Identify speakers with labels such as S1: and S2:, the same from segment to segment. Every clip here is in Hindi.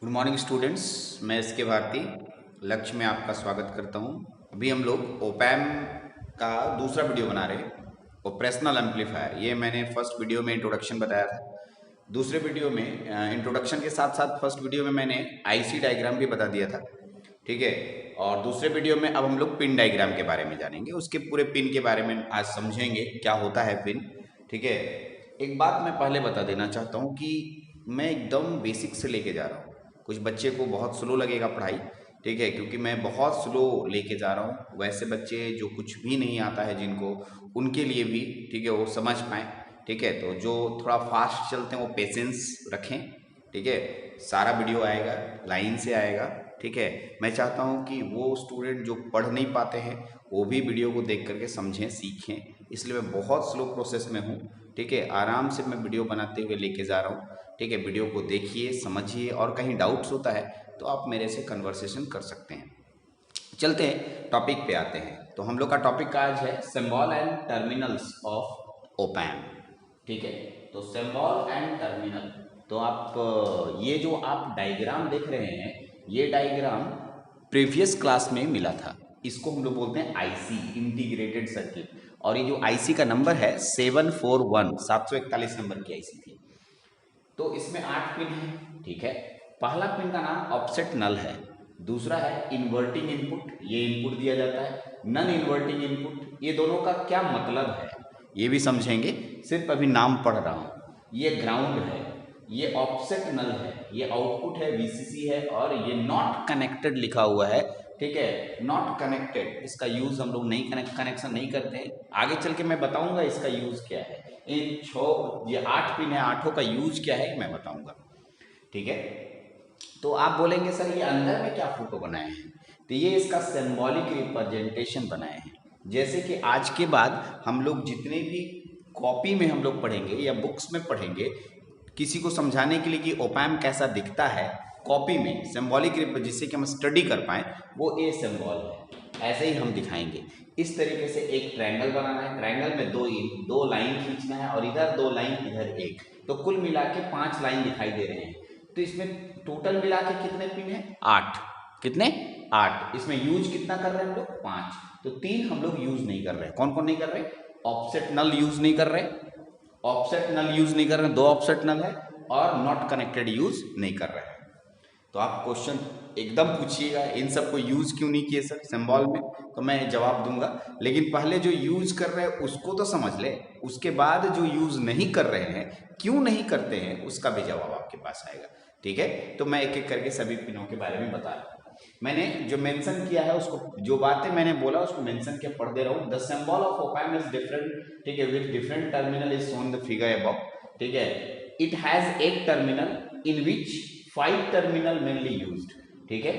S1: Good morning students. मैं एस के भारती लक्ष्य में आपका स्वागत करता हूं। अभी हम लोग ओपैम का दूसरा वीडियो बना रहे हैं, ऑपरेशनल एम्पलीफायर। ये मैंने फर्स्ट वीडियो में इंट्रोडक्शन बताया था। दूसरे वीडियो में इंट्रोडक्शन के साथ साथ फर्स्ट वीडियो में मैंने आईसी डायग्राम भी बता दिया था, ठीक है। और दूसरे वीडियो में अब हम लोग पिन डायग्राम के बारे में जानेंगे, उसके पूरे पिन के बारे में आज समझेंगे क्या होता है पिन, ठीक है। एक बात मैं पहले बता देना चाहता हूँ कि मैं एकदम बेसिक से लेके जा रहा हूँ। कुछ बच्चे को बहुत स्लो लगेगा पढ़ाई, ठीक है, क्योंकि मैं बहुत स्लो लेके जा रहा हूँ। वैसे बच्चे जो कुछ भी नहीं आता है जिनको, उनके लिए भी, ठीक है, वो समझ पाएँ, ठीक है। तो जो थोड़ा फास्ट चलते हैं वो पेशेंस रखें, ठीक है। सारा वीडियो आएगा, लाइन से आएगा, ठीक है। मैं चाहता हूँ कि वो स्टूडेंट जो पढ़ नहीं पाते हैं वो भी वीडियो को देख करके समझें, सीखें। इसलिए मैं बहुत स्लो प्रोसेस में हूँ, ठीक है। आराम से मैं वीडियो बनाते हुए लेके जा रहा हूँ, ठीक है। वीडियो को देखिए, समझिए, और कहीं डाउट्स होता है तो आप मेरे से कन्वर्सेशन कर सकते हैं। चलते हैं टॉपिक पे आते हैं। तो हम लोग का टॉपिक आज है symbol and terminals of op-amp, ठीक है। तो सिंबल एंड टर्मिनल, तो आप ये जो आप डायग्राम देख रहे हैं, ये डायग्राम प्रीवियस क्लास में मिला था। इसको हम लोग बोलते हैं आईसी, इंटीग्रेटेड सर्किट। और ये जो आईसी का नंबर है 741, 741 नंबर की आईसी थी। तो इसमें 8 पिन है, ठीक है। पहला पिन का नाम ऑफसेट नल है, दूसरा है इन्वर्टिंग इनपुट, ये इनपुट दिया जाता है। नन इन्वर्टिंग इनपुट, ये दोनों का क्या मतलब है ये भी समझेंगे, सिर्फ अभी नाम पढ़ रहा हूँ। ये ग्राउंड है, ये ऑफसेट नल है, ये आउटपुट है, वीसीसी है, और ये नॉट कनेक्टेड लिखा हुआ है, ठीक है। नॉट कनेक्टेड, इसका यूज हम लोग नहीं कनेक्शन नहीं करते हैं। आगे चल के मैं बताऊंगा इसका यूज क्या है। इन ये 8 पिन है, आठों का यूज क्या है मैं बताऊंगा, ठीक है। तो आप बोलेंगे सर ये अंदर में क्या फोटो बनाए हैं, तो ये इसका सिंबॉलिक रिप्रेजेंटेशन बनाए हैं। जैसे कि आज के बाद हम लोग जितने भी कॉपी में हम लोग पढ़ेंगे या बुक्स में पढ़ेंगे, किसी को समझाने के लिए कि ओपैम्प कैसा दिखता है कॉपी में, सिंबॉलिक जिससे कि हम स्टडी कर पाएँ, वो ए सिंबल है, ऐसे ही हम दिखाएंगे। इस तरीके से एक ट्रायंगल बनाना है, ट्रायंगल में दो लाइन खींचना है, और इधर 2 लाइन, इधर एक, तो कुल मिला के 5 लाइन दिखाई दे रहे हैं। तो इसमें टोटल मिला के कितने पिन है? 8। कितने? 8। इसमें यूज कितना कर रहे हैं हम लोग? 5। तो 3 हम लोग यूज नहीं कर रहे। कौन कौन नहीं कर रहे? ऑफसेट नल यूज नहीं कर रहे, ऑफसेट नल यूज नहीं कर रहे, 2 ऑफसेट नल है, और नॉट कनेक्टेड यूज नहीं कर रहे हैं। तो आप क्वेश्चन एकदम पूछिएगा इन सबको यूज क्यों नहीं किए सर सिंबल में, तो मैं जवाब दूंगा। लेकिन पहले जो यूज कर रहे हैं उसको तो समझ ले, उसके बाद जो यूज नहीं कर रहे हैं, क्यों नहीं करते हैं, उसका भी जवाब आपके पास आएगा, ठीक है। तो मैं एक एक करके सभी पिनों के बारे में बता रहा हूँ। मैंने जो मेंशन किया है उसको, जो बातें मैंने बोला उसको मेंशन किया, पढ़ दे रहा हूँ। The symbol of op-amp is different, ठीक है, with different terminal is shown the figure above, ठीक है। It has 8 terminal in which 5 terminal mainly used, ठीक है।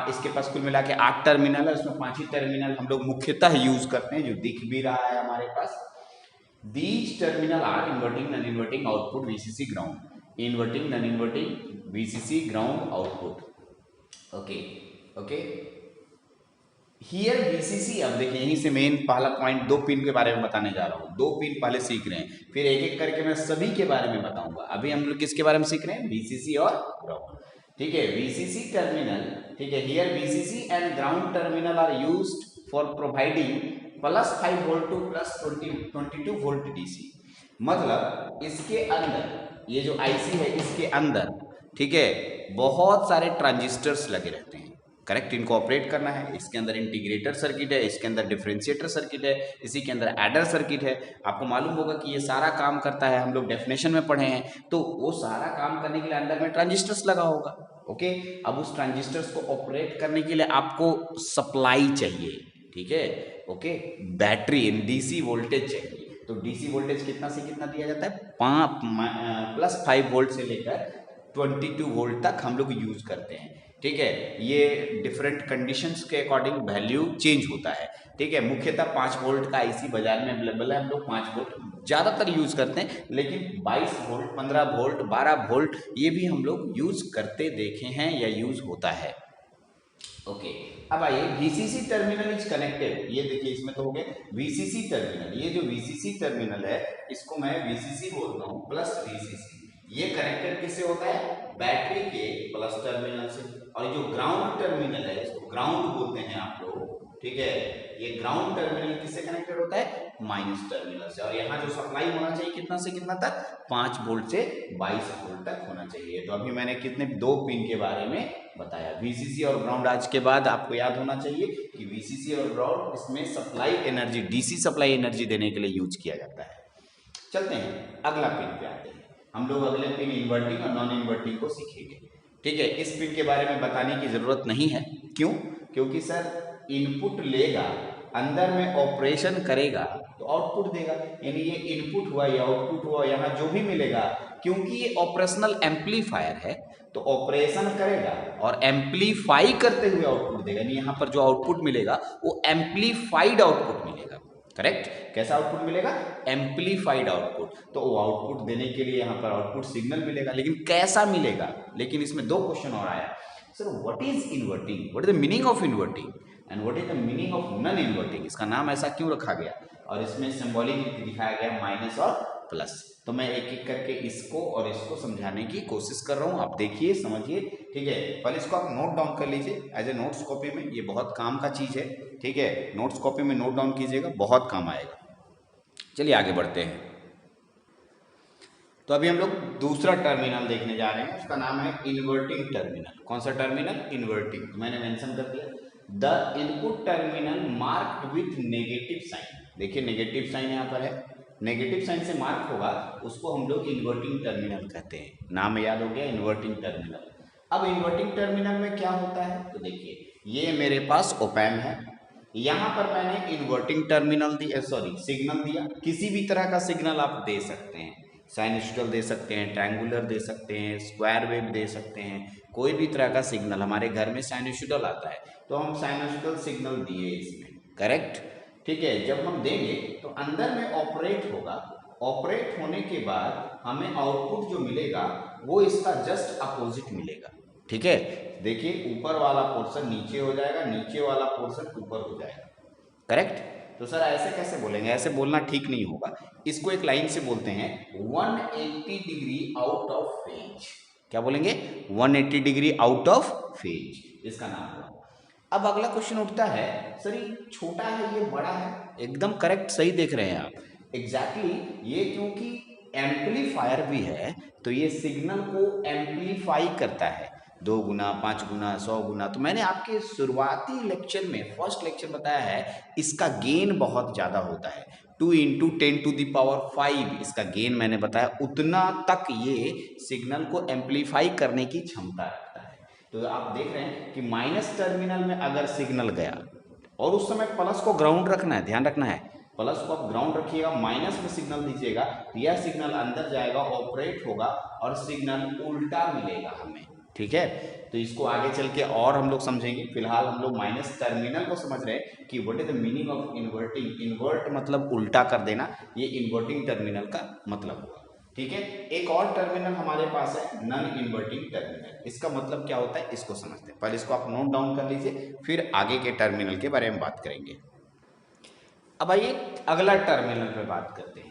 S1: इसके पास कुल मिला के 8 टर्मिनल है, उसमें 5 ही टर्मिनल हम लोग मुख्यतः यूज करते हैं, जो दिख भी रहा है हमारे पास। These terminal are inverting, non inverting, output, VCC, ground. Inverting, non inverting, VCC, ground, output, okay okay. Here VCC, अब देखिए यहीं से मेन पहला पॉइंट, 2 पिन के बारे में बताने जा रहा हूँ। 2 पिन पहले सीख रहे हैं, फिर एक एक करके मैं सभी के बारे में बताऊंगा। अभी हम लोग किसके बारे में सीख रहे हैं? वीसीसी और ग्राउंड, ठीक है। वीसीसी टर्मिनल, ठीक है, here VCC and ground terminal are used for providing +5 volt to +22 volt DC. मतलब इसके अंदर, ये जो आईसी है इसके अंदर, ठीक है, बहुत सारे ट्रांजिस्टर्स लगे रहते हैं, करेक्ट। इनको ऑपरेट करना है। इसके अंदर इंटीग्रेटर सर्किट है, इसके अंदर डिफरेंशिएटर सर्किट है, इसी के अंदर एडर सर्किट है। आपको मालूम होगा कि ये सारा काम करता है, हम लोग डेफिनेशन में पढ़े हैं। तो वो सारा काम करने के लिए अंदर में ट्रांजिस्टर्स लगा होगा, ओके। अब उस ट्रांजिस्टर्स को ऑपरेट करने के लिए आपको सप्लाई चाहिए, ठीक है, ओके। बैटरी, डीसी वोल्टेज चाहिए। तो डीसी वोल्टेज कितना से कितना दिया जाता है? +5 वोल्ट से लेकर 22 वोल्ट तक हम लोग यूज करते हैं, ठीक है। ये डिफरेंट कंडीशंस के अकॉर्डिंग वैल्यू चेंज होता है, ठीक है। मुख्यतः 5 वोल्ट का आईसी बाजार में अवेलेबल है, हम लोग 5 वोल्ट ज़्यादातर यूज करते हैं, लेकिन 22 वोल्ट, 15 वोल्ट, 12 वोल्ट ये भी हम लोग यूज करते देखे हैं या यूज होता है, ओके। अब आइए, वीसीसी टर्मिनल इज कनेक्टेड, ये देखिए इसमें तो हो गया वीसीसी टर्मिनल। ये जो वीसीसी टर्मिनल है इसको मैं वीसीसी बोलता हूँ, प्लस वीसीसी, ये कनेक्टेड किससे होता है? बैटरी के प्लस टर्मिनल से। और जो ग्राउंड टर्मिनल है इसको ग्राउंड बोलते हैं आप लोग, ठीक है। ये ग्राउंड टर्मिनल किससे कनेक्टेड होता है? माइनस टर्मिनल से। और यहाँ जो सप्लाई होना चाहिए कितना से कितना तक? 5 वोल्ट से 22 वोल्ट तक होना चाहिए। तो अभी मैंने कितने 2 पिन के बारे में बताया, वीसीसी और ग्राउंड। आज के बाद आपको याद होना चाहिए कि वीसीसी और ग्राउंड इसमें supply energy, DC supply energy देने के लिए यूज किया जाता है। चलते हैं अगला पिन पे आते हैं। हम लोग अगले पिन इन्वर्टिंग और नॉन इन्वर्टिंग को सीखेंगे, ठीक है। इस पिन के बारे में बताने की जरूरत नहीं है, क्यों? क्योंकि सर इनपुट लेगा, अंदर में ऑपरेशन करेगा तो आउटपुट देगा, यानी ये इनपुट हुआ या आउटपुट हुआ, यहाँ जो भी मिलेगा, क्योंकि ये ऑपरेशनल एम्पलीफायर है तो ऑपरेशन करेगा और एम्पलीफाई करते हुए आउटपुट देगा। यानी यहाँ पर जो आउटपुट मिलेगा वो एम्पलीफाइड आउटपुट मिलेगा। करेक्ट? कैसा आउटपुट मिलेगा? Amplified output. तो वो आउटपुट देने के लिए यहाँ पर आउटपुट सिग्नल मिलेगा, लेकिन कैसा मिलेगा? लेकिन इसमें 2 क्वेश्चन और आया। Sir what is inverting, what is the meaning of inverting and what is the meaning of non inverting? इसका नाम ऐसा क्यों रखा गया? और इसमें सिंबॉलिक दिखाया गया माइनस और प्लस। तो मैं एक एक करके इसको और इसको समझाने की कोशिश कर रहा हूँ, आप देखिए समझिए, ठीक है। पहले इसको आप नोट डाउन कर लीजिए एज ए नोट्स कॉपी में, ये बहुत काम का चीज़ है, ठीक है। नोट्स कॉपी में नोट डाउन कीजिएगा, बहुत काम आएगा। चलिए आगे बढ़ते हैं। तो अभी हम लोग दूसरा टर्मिनल देखने जा रहे हैं, उसका नाम है इन्वर्टिंग टर्मिनल। कौन सा टर्मिनल? इन्वर्टिंग। तो मैंने मेंशन कर दिया, the input terminal marked with negative sign. देखिए नेगेटिव साइन यहाँ पर है, नेगेटिव साइन से मार्क होगा, उसको हम लोग इन्वर्टिंग टर्मिनल कहते हैं। नाम याद हो गया, इन्वर्टिंग टर्मिनल। अब इन्वर्टिंग टर्मिनल में क्या होता है? तो देखिए ये मेरे पास ओपैम है, यहाँ पर मैंने इन्वर्टिंग टर्मिनल दिया, सॉरी सिग्नल दिया। किसी भी तरह का सिग्नल आप दे सकते हैं, साइनसॉइडल दे सकते हैं, ट्रायंगुलर दे सकते हैं, स्क्वायर वेव दे सकते हैं, कोई भी तरह का सिग्नल। हमारे घर में साइनसॉइडल आता है तो हम साइनसॉइडल सिग्नल दिए इसमें, करेक्ट, ठीक है। जब हम देंगे तो अंदर में ऑपरेट होगा, ऑपरेट होने के बाद हमें आउटपुट जो मिलेगा वो इसका जस्ट अपोजिट मिलेगा, ठीक है। देखिए ऊपर वाला पोर्शन नीचे हो जाएगा, नीचे वाला पोर्शन ऊपर हो जाएगा, करेक्ट। तो सर ऐसे कैसे बोलेंगे? ऐसे बोलना ठीक नहीं होगा। इसको एक लाइन से बोलते हैं 180 डिग्री आउट ऑफ फेज। क्या बोलेंगे? 180 डिग्री आउट ऑफ फेज, इसका नाम हुआ। अब अगला क्वेश्चन उठता है, सर ये छोटा है ये बड़ा है? एकदम करेक्ट, सही देख रहे हैं आप, एग्जैक्टली। ये क्योंकि एम्पलीफायर भी है तो ये सिग्नल को एम्पलीफाई करता है, 2 गुना, 5 गुना, 100 गुना। तो मैंने आपके शुरुआती लेक्चर में, फर्स्ट लेक्चर बताया है, इसका गेन बहुत ज़्यादा होता है, 2 × 10⁵ इसका गेन मैंने बताया। उतना तक ये सिग्नल को एम्पलीफाई करने की क्षमता रखता है। तो आप देख रहे हैं कि माइनस टर्मिनल में अगर सिग्नल गया और उस समय प्लस को ग्राउंड रखना है, ध्यान रखना है, प्लस को आप ग्राउंड रखिएगा, माइनस में सिग्नल दीजिएगा, यह सिग्नल अंदर जाएगा, ऑपरेट होगा और सिग्नल उल्टा मिलेगा हमें, ठीक है। तो इसको आगे चल के और हम लोग समझेंगे। फिलहाल हम लोग माइनस टर्मिनल को समझ रहे हैं कि what is the meaning of inverting. Invert मतलब उल्टा कर देना, ये इन्वर्टिंग टर्मिनल का मतलब हुआ, ठीक है। एक और टर्मिनल हमारे पास है नॉन इन्वर्टिंग टर्मिनल। इसका मतलब क्या होता है इसको समझते हैं। पहले इसको आप नोट डाउन कर लीजिए, फिर आगे के टर्मिनल के बारे में बात करेंगे। अब आइए अगला टर्मिनल पे बात करते हैं।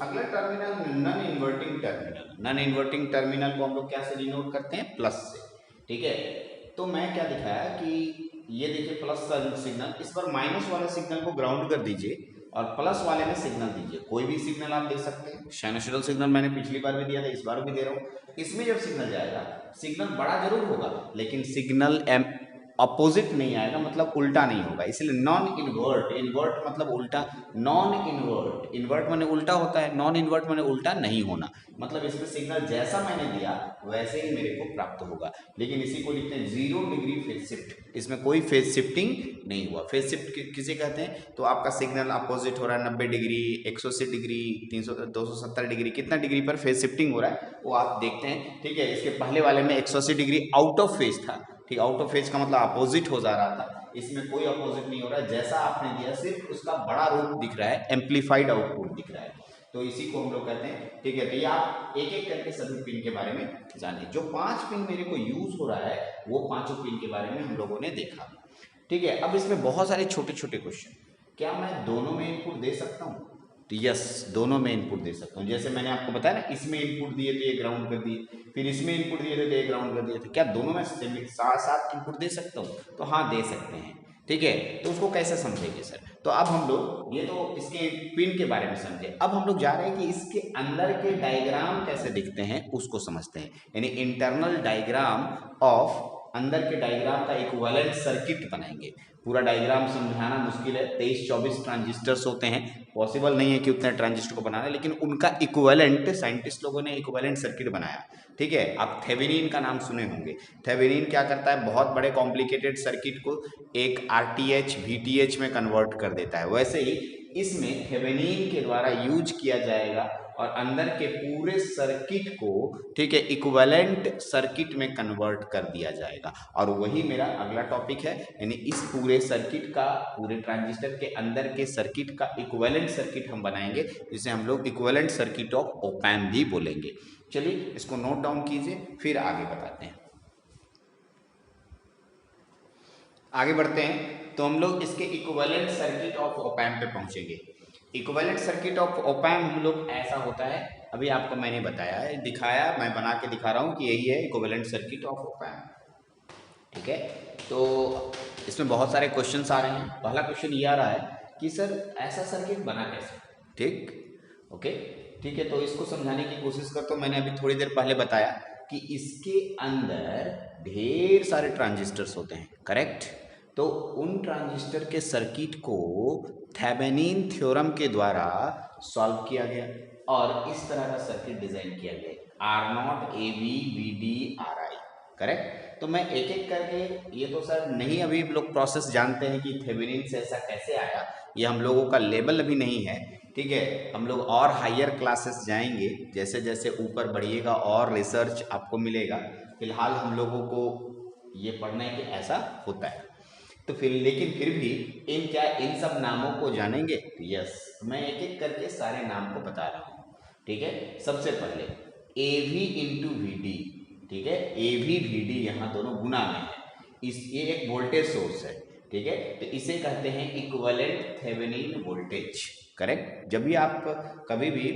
S1: अगला terminal non inverting terminal. Non inverting terminal को हम लोग क्या से डिनोट करते हैं? प्लस से, ठीक है। तो मैं क्या दिखाया कि ये देखिए प्लस सिग्नल, इस पर माइनस वाले सिग्नल को ग्राउंड कर दीजिए और प्लस वाले में सिग्नल दीजिए। कोई भी सिग्नल आप दे सकते हैं। साइनसॉइडल सिग्नल मैंने पिछली बार भी दिया था, इस बार भी दे रहा हूँ। इसमें जब सिग्नल जाएगा, सिग्नल बड़ा जरूर होगा लेकिन सिग्नल अपोजिट नहीं आएगा, मतलब उल्टा नहीं होगा, इसलिए नॉन इन्वर्ट। इन्वर्ट मतलब उल्टा, नॉन इन्वर्ट, इन्वर्ट माने उल्टा होता है, नॉन इन्वर्ट माने उल्टा नहीं होना। मतलब इसमें सिग्नल जैसा मैंने दिया वैसे ही मेरे को प्राप्त होगा। लेकिन इसी को लिखते हैं 0 डिग्री फेज शिफ्ट, इसमें कोई फेज शिफ्टिंग नहीं हुआ। फेज शिफ्ट किसे कहते हैं? तो आपका सिग्नल अपोजिट हो रहा है, 90 डिग्री, 180 डिग्री, 270 डिग्री, कितना डिग्री पर फेज शिफ्टिंग हो रहा है वो आप देखते हैं, ठीक है। इसके पहले वाले में 180 डिग्री आउट ऑफ फेज था, ठीक, आउट ऑफ फेज का मतलब अपोजिट हो जा रहा था। इसमें कोई अपोजिट नहीं हो रहा है, जैसा आपने दिया सिर्फ उसका बड़ा रूप दिख रहा है, एम्पलीफाइड आउटपुट दिख रहा है। तो इसी को हम लोग कहते हैं, ठीक है। तो ये आप एक एक करके सभी पिन के बारे में जानिए। जो 5 पिन मेरे को यूज हो रहा है वो 5 पिन के बारे में हम लोगों ने देखा, ठीक है। अब इसमें बहुत सारे छोटे छोटे क्वेश्चन, क्या मैं दोनों में इनपुट दे सकता हूँ? तो यस, दोनों में इनपुट दे सकता हूँ। जैसे मैंने आपको बताया ना, इसमें इनपुट दिए तो ये ग्राउंड कर दिए, फिर इसमें इनपुट दिए तो ये ग्राउंड कर दिए, तो क्या दोनों में साथ साथ इनपुट दे सकता हूँ? तो हाँ, दे सकते हैं। ठीक है, तो उसको कैसे समझेंगे सर? तो अब हम लोग ये तो इसके पिन के बारे में समझे, अब हम लोग जा रहे हैं कि इसके अंदर के डायग्राम कैसे दिखते हैं उसको समझते हैं, यानी इंटरनल डायग्राम ऑफ, अंदर के डायग्राम का इक्विवेलेंट सर्किट बनाएंगे। पूरा डायग्राम समझाना मुश्किल है, 23-24 ट्रांजिस्टर्स होते हैं, पॉसिबल नहीं है कि उतने ट्रांजिस्टर को बनाना, लेकिन उनका इक्विवेलेंट साइंटिस्ट लोगों ने इक्विवेलेंट सर्किट बनाया। ठीक है, आप थेवेनिन का नाम सुने होंगे। थेवेनिन क्या करता है, बहुत बड़े कॉम्प्लिकेटेड सर्किट को एक आरटीएच वीटीएच में कन्वर्ट कर देता है। वैसे ही इसमें थेवेनिन के द्वारा यूज किया जाएगा और अंदर के पूरे सर्किट को, ठीक है, इक्विवेलेंट सर्किट में कन्वर्ट कर दिया जाएगा। और वही मेरा अगला टॉपिक है, यानी इस पूरे सर्किट का, पूरे ट्रांजिस्टर के अंदर के सर्किट का इक्विवेलेंट सर्किट हम बनाएंगे, जिसे हम लोग equivalent circuit of op amp भी बोलेंगे। चलिए इसको नोट डाउन कीजिए, फिर आगे बताते हैं। आगे बढ़ते हैं तो हम लोग इसके equivalent circuit of op amp पे पहुंचेंगे। Equivalent circuit of op amp हम लोग ऐसा होता है, अभी आपको मैंने बताया है, दिखाया, मैं बना के दिखा रहा हूँ कि यही है equivalent circuit of op amp. ठीक है, तो इसमें बहुत सारे क्वेश्चंस आ रहे हैं। पहला क्वेश्चन ये आ रहा है कि सर ऐसा सर्किट बना कैसे? ठीक, ओके, ठीक है, तो इसको समझाने की कोशिश करता हूँ। मैंने अभी थोड़ी देर पहले बताया कि इसके अंदर ढेर सारे ट्रांजिस्टर्स होते हैं, करेक्ट? तो उन ट्रांजिस्टर के सर्किट को थेवेनिन थ्योरम के द्वारा सॉल्व किया गया और इस तरह का सर्किट डिजाइन किया गया, R0 AB VD RI, correct? तो मैं एक एक करके, ये तो सर नहीं अभी लोग प्रोसेस जानते हैं कि थेवेनिन से ऐसा कैसे आया, ये हम लोगों का लेवल अभी नहीं है। ठीक है, हम लोग और हायर क्लासेस जाएंगे, जैसे जैसे ऊपर बढ़िएगा और रिसर्च आपको मिलेगा। फिलहाल हम लोगों को ये पढ़ना है कि ऐसा होता है, तो फिर लेकिन फिर भी इन सब नामों को जानेंगे। यस, मैं एक एक करके सारे नाम को बता रहा हूँ। ठीक है, सबसे पहले AV इंटू VD, ठीक है, AV VD यहाँ दोनों गुना में है, ये एक वोल्टेज सोर्स है। ठीक है, तो इसे कहते हैं इक्विवेलेंट थेवेनिन वोल्टेज, करेक्ट? जब भी आप कभी भी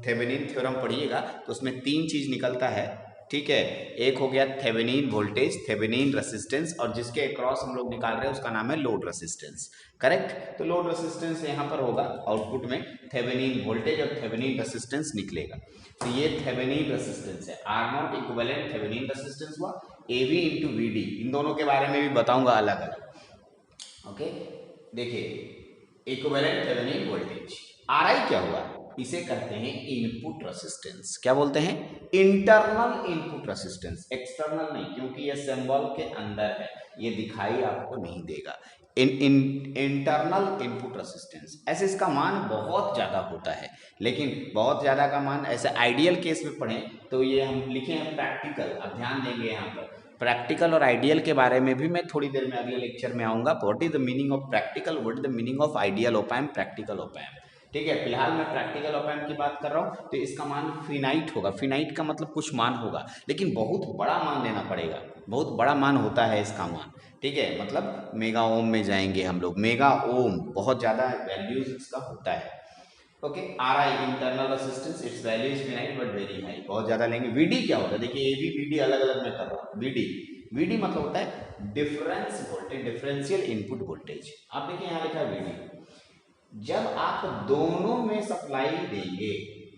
S1: थेवेनिन थ्योरम पढ़िएगा तो उसमें 3 चीज निकलता है। ठीक है, एक हो गया थेवेनिन वोल्टेज, थेवेनिन रेसिस्टेंस, और जिसके अक्रॉस हम लोग निकाल रहे हैं उसका नाम है लोड रेसिस्टेंस, करेक्ट? तो लोड रेसिस्टेंस यहाँ पर होगा, आउटपुट में थेवेनिन वोल्टेज और थेवेनिन रेसिस्टेंस निकलेगा। तो ये थेवेनिन रेसिस्टेंस है, R0 इक्विवेलेंट थेवेनिन रेसिस्टेंस हुआ, AV इंटू VD, इन दोनों के बारे में भी बताऊंगा अलग अलग। ओके, देखिए इक्विवेलेंट थेवेनिन वोल्टेज। RI क्या हुआ? इसे कहते हैं इनपुट रेसिस्टेंस। क्या बोलते हैं? इंटरनल इनपुट रेसिस्टेंस, एक्सटर्नल नहीं, क्योंकि ये सिंबल के अंदर है, ये दिखाई आपको नहीं देगा। इंटरनल इनपुट रेसिस्टेंस, ऐसे इसका मान बहुत ज़्यादा होता है, लेकिन बहुत ज़्यादा का मान ऐसे आइडियल केस में पढ़ें तो ये हम लिखे हैं प्रैक्टिकल। अब ध्यान देंगे यहाँ पर प्रैक्टिकल और आइडियल के बारे में भी मैं थोड़ी देर में अगले लेक्चर में आऊँगा। What is the meaning of practical, what is the meaning of ideal op amp, practical op amp. ठीक है, फिलहाल मैं प्रैक्टिकल ऑप एम्प की बात कर रहा हूँ, तो इसका मान फिनाइट होगा। फिनाइट का मतलब कुछ मान होगा, लेकिन बहुत बड़ा मान लेना पड़ेगा, बहुत बड़ा मान होता है इसका मान। ठीक है, मतलब मेगा ओम में जाएंगे हम लोग, मेगा ओम, बहुत ज़्यादा वैल्यूज इसका होता है। Okay, RI internal resistance, it's value is finite but very high, बहुत ज़्यादा लेंगे। VD क्या होता है? देखिए AV VD अलग अलग मैं कर रहा हूँ। VD मतलब होता है difference voltage, differential input voltage. आप देखिए यहाँ लिखा है VD, जब आप दोनों में सप्लाई देंगे,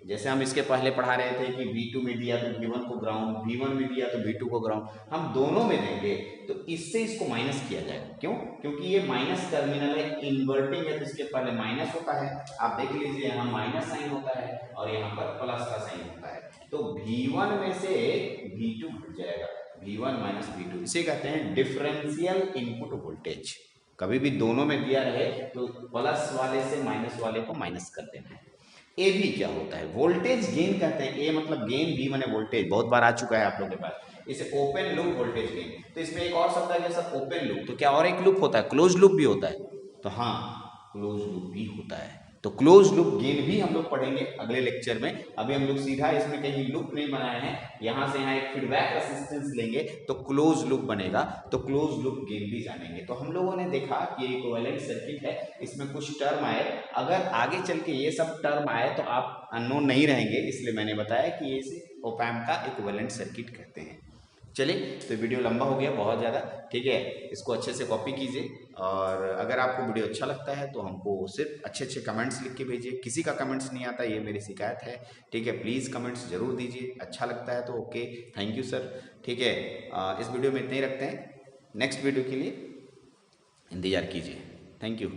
S1: जैसे हम इसके पहले पढ़ा रहे थे कि V2 में दिया तो V1 को ग्राउंड, V1 में दिया तो V2 को ग्राउंड, हम दोनों में देंगे तो इससे इसको माइनस किया जाएगा। क्यों? क्योंकि ये माइनस टर्मिनल है, इन्वर्टिंग है, तो इसके पहले माइनस होता है। आप देख लीजिए यहाँ माइनस साइन होता है और यहाँ पर प्लस का साइन होता है, तो V1 में से V2 घट जाएगा, V1 माइनस V2, इसे कहते हैं डिफरेंशियल इनपुट वोल्टेज। कभी भी दोनों में दिया रहे तो प्लस वाले से माइनस वाले को माइनस कर देना है। AB क्या होता है? वोल्टेज गेन कहते हैं। A मतलब गेन, B माने वोल्टेज, बहुत बार आ चुका है आप लोगों के पास। इसे ओपन लूप वोल्टेज गेन। तो इसमें एक और शब्द है सर, ओपन लूप। तो क्या और एक लूप होता है? क्लोज लूप भी होता है। तो हाँ, क्लोज लूप भी होता है। तो क्लोज लूप गेन भी हम लोग पढ़ेंगे अगले लेक्चर में। अभी हम लोग सीधा इसमें कहीं लूप नहीं बनाए हैं, यहाँ से यहाँ एक फीडबैक रेसिस्टेंस लेंगे तो क्लोज लूप बनेगा, तो क्लोज लूप गेन भी जानेंगे। तो हम लोगों ने देखा कि ये इक्विवेलेंट सर्किट है, इसमें कुछ टर्म आए, अगर आगे चल के ये सब टर्म आए तो आप अननोन नहीं रहेंगे, इसलिए मैंने बताया कि इसे ऑप एम्प का इक्विवेलेंट सर्किट कहते हैं। चलिए, तो वीडियो लंबा हो गया बहुत ज़्यादा, ठीक है, इसको अच्छे से कॉपी कीजिए, और अगर आपको वीडियो अच्छा लगता है तो हमको सिर्फ अच्छे अच्छे कमेंट्स लिख के भेजिए। किसी का कमेंट्स नहीं आता, ये मेरी शिकायत है, ठीक है, प्लीज़ कमेंट्स जरूर दीजिए, अच्छा लगता है तो ओके, थैंक यू सर, ठीक है। इस वीडियो में इतना ही रखते हैं, नेक्स्ट वीडियो के लिए इंतज़ार कीजिए, थैंक यू।